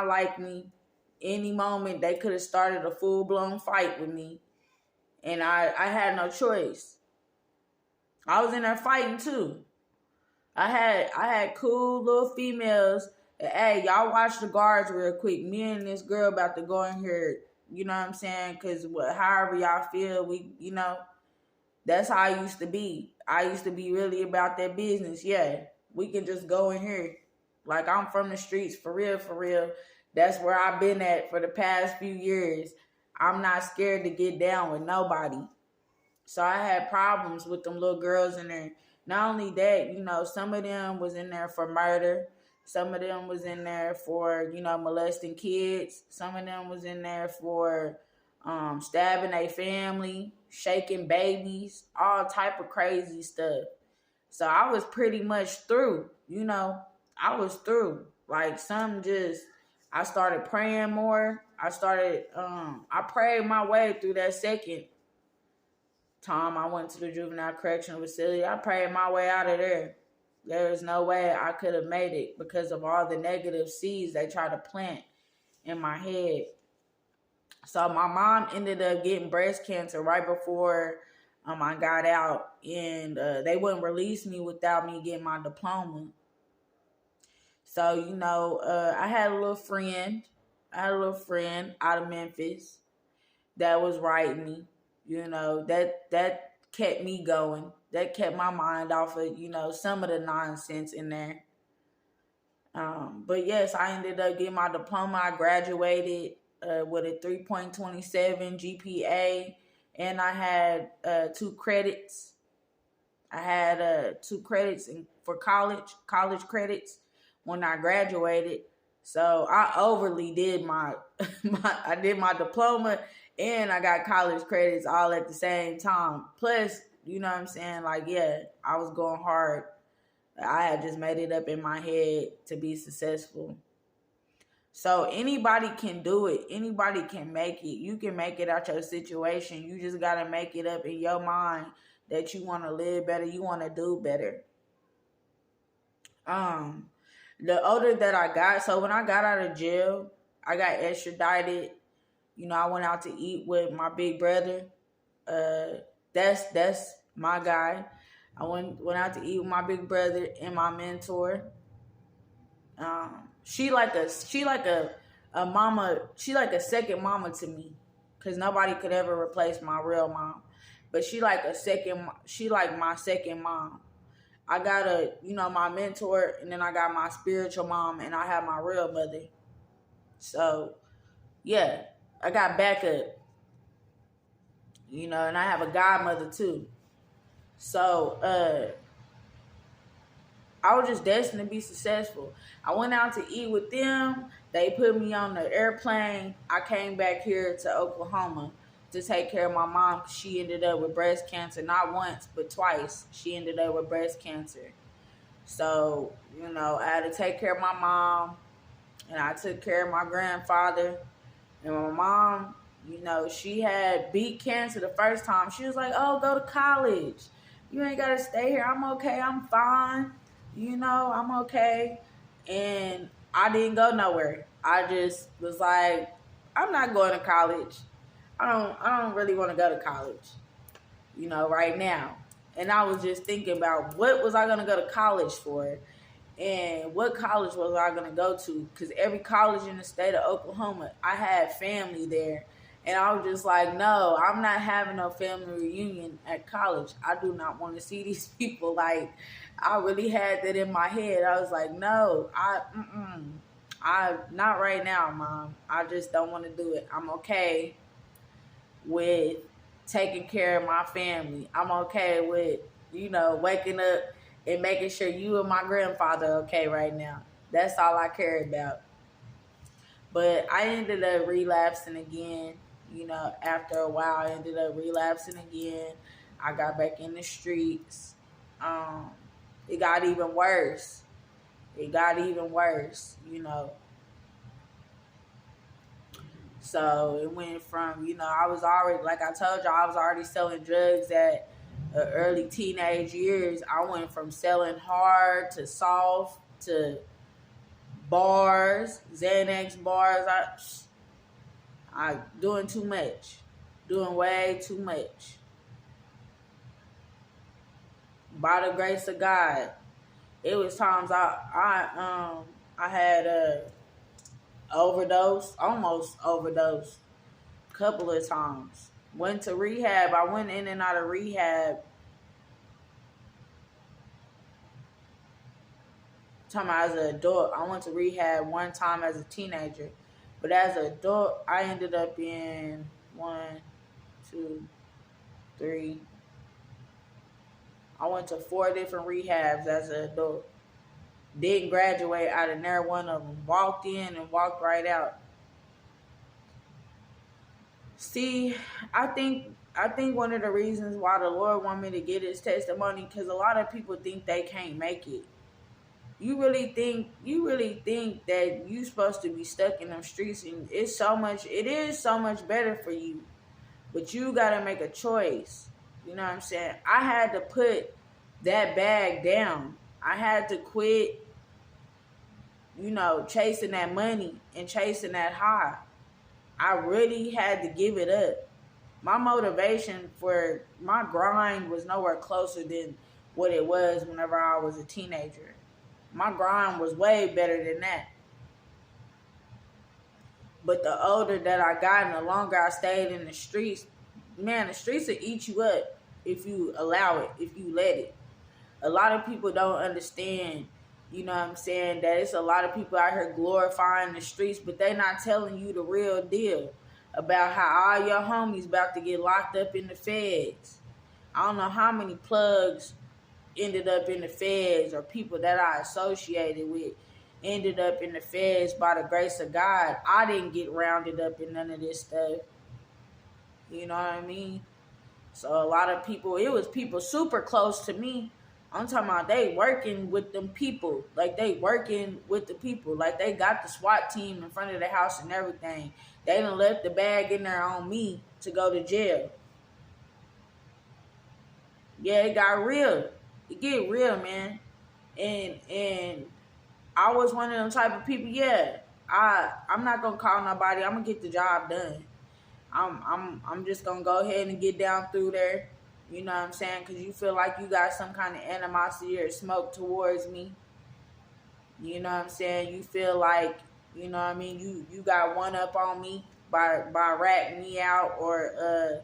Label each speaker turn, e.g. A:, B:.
A: not like me. Any moment they could have started a full-blown fight with me. And I had no choice. I was in there fighting too. I had cool little females. Hey, y'all watch the guards real quick. Me and this girl about to go in here. You know what I'm saying? Because however y'all feel, that's how I used to be. I used to be really about that business. Yeah, we can just go in here. Like, I'm from the streets, for real, for real. That's where I've been at for the past few years. I'm not scared to get down with nobody. So I had problems with them little girls in there. Not only that, some of them was in there for murder. Some of them was in there for, molesting kids. Some of them was in there for stabbing a family, shaking babies, all type of crazy stuff. So I was pretty much through, I was through. Like, I started praying more. I prayed my way through that second time I went to the juvenile correctional facility. I prayed my way out of there. There is no way I could have made it because of all the negative seeds they tried to plant in my head. So my mom ended up getting breast cancer right before I got out, and they wouldn't release me without me getting my diploma. So, I had a little friend. Out of Memphis that was writing me. That kept me going. That kept my mind off of, some of the nonsense in there. But yes, I ended up getting my diploma. I graduated with a 3.27 GPA, and I had 2 credits. I had 2 credits for college credits when I graduated. So I overly did I did my diploma and I got college credits all at the same time. Plus, you know what I'm saying? Like, yeah, I was going hard. I had just made it up in my head to be successful. So anybody can do it. Anybody can make it. You can make it out your situation. You just got to make it up in your mind that you want to live better. You want to do better. The older that I got, so when I got out of jail, I got extradited. I went out to eat with my big brother. That's my guy. I went out to eat with my big brother and my mentor. She like a mama. She like a second mama to me, cause nobody could ever replace my real mom. But she like my second mom. I got my mentor, and then I got my spiritual mom, and I have my real mother. So, yeah, I got backup, and I have a godmother too. So, I was just destined to be successful. I went out to eat with them. They put me on the airplane. I came back here to Oklahoma to take care of my mom. She ended up with breast cancer, not once, but twice. She ended up with breast cancer. So, I had to take care of my mom, and I took care of my grandfather. And my mom, she had beat cancer the first time. She was like, oh, go to college. You ain't got to stay here. I'm okay. I'm fine. I'm okay. And I didn't go nowhere. I just was like, I'm not going to college. I don't really want to go to college, right now. And I was just thinking about what was I going to go to college for, and what college was I going to go to, because every college in the state of Oklahoma, I had family there. And I was just like, no, I'm not having no family reunion at college. I do not want to see these people. Like, I really had that in my head. I was like, no, I not right now, Mom. I just don't want to do it. I'm okay with taking care of my family. I'm okay with, waking up and making sure you and my grandfather are okay right now. That's all I care about. But I ended up relapsing again. After a while, I ended up relapsing again. I got back in the streets. It got even worse. So it went from, I was already, like I told you, I was already selling drugs at early teenage years. I went from selling hard to soft to bars, Xanax bars. I doing too much. Doing way too much. By the grace of God. It was times I had a overdose, almost overdose, couple of times. Went to rehab. I went in and out of rehab. Talking about as an adult, I went to rehab one time as a teenager, but as an adult, I ended up in 1, 2, 3. I went to 4 different rehabs as an adult. Didn't graduate out of near one of them. Walked in and walked right out. See, I think one of the reasons why the Lord want me to get his testimony, because a lot of people think they can't make it. You really think that you supposed to be stuck in them streets, and it is so much better for you. But you gotta make a choice. You know what I'm saying? I had to put that bag down. I had to quit, chasing that money and chasing that high. I really had to give it up. My motivation for my grind was nowhere closer than what it was whenever I was a teenager. My grind was way better than that. But the older that I got and the longer I stayed in the streets, man, the streets will eat you up if you allow it, if you let it. A lot of people don't understand, you know what I'm saying, that it's a lot of people out here glorifying the streets, but they not telling you the real deal about how all your homies about to get locked up in the feds. I don't know how many plugs ended up in the feds, or people that I associated with ended up in the feds by the grace of God. I didn't get rounded up in none of this stuff. You know what I mean? So a lot of people, it was people super close to me. I'm talking about they working with them people. Like they working with the people. Like they got the SWAT team in front of the house and everything. They done left the bag in there on me to go to jail. Yeah, it got real. It get real, man. And I was one of them type of people, yeah. I'm not gonna call nobody. I'm gonna get the job done. I'm just gonna go ahead and get down through there. You know what I'm saying? Because you feel like you got some kind of animosity or smoke towards me. You know what I'm saying? You feel like, you know what I mean, you got one up on me by ratting me out or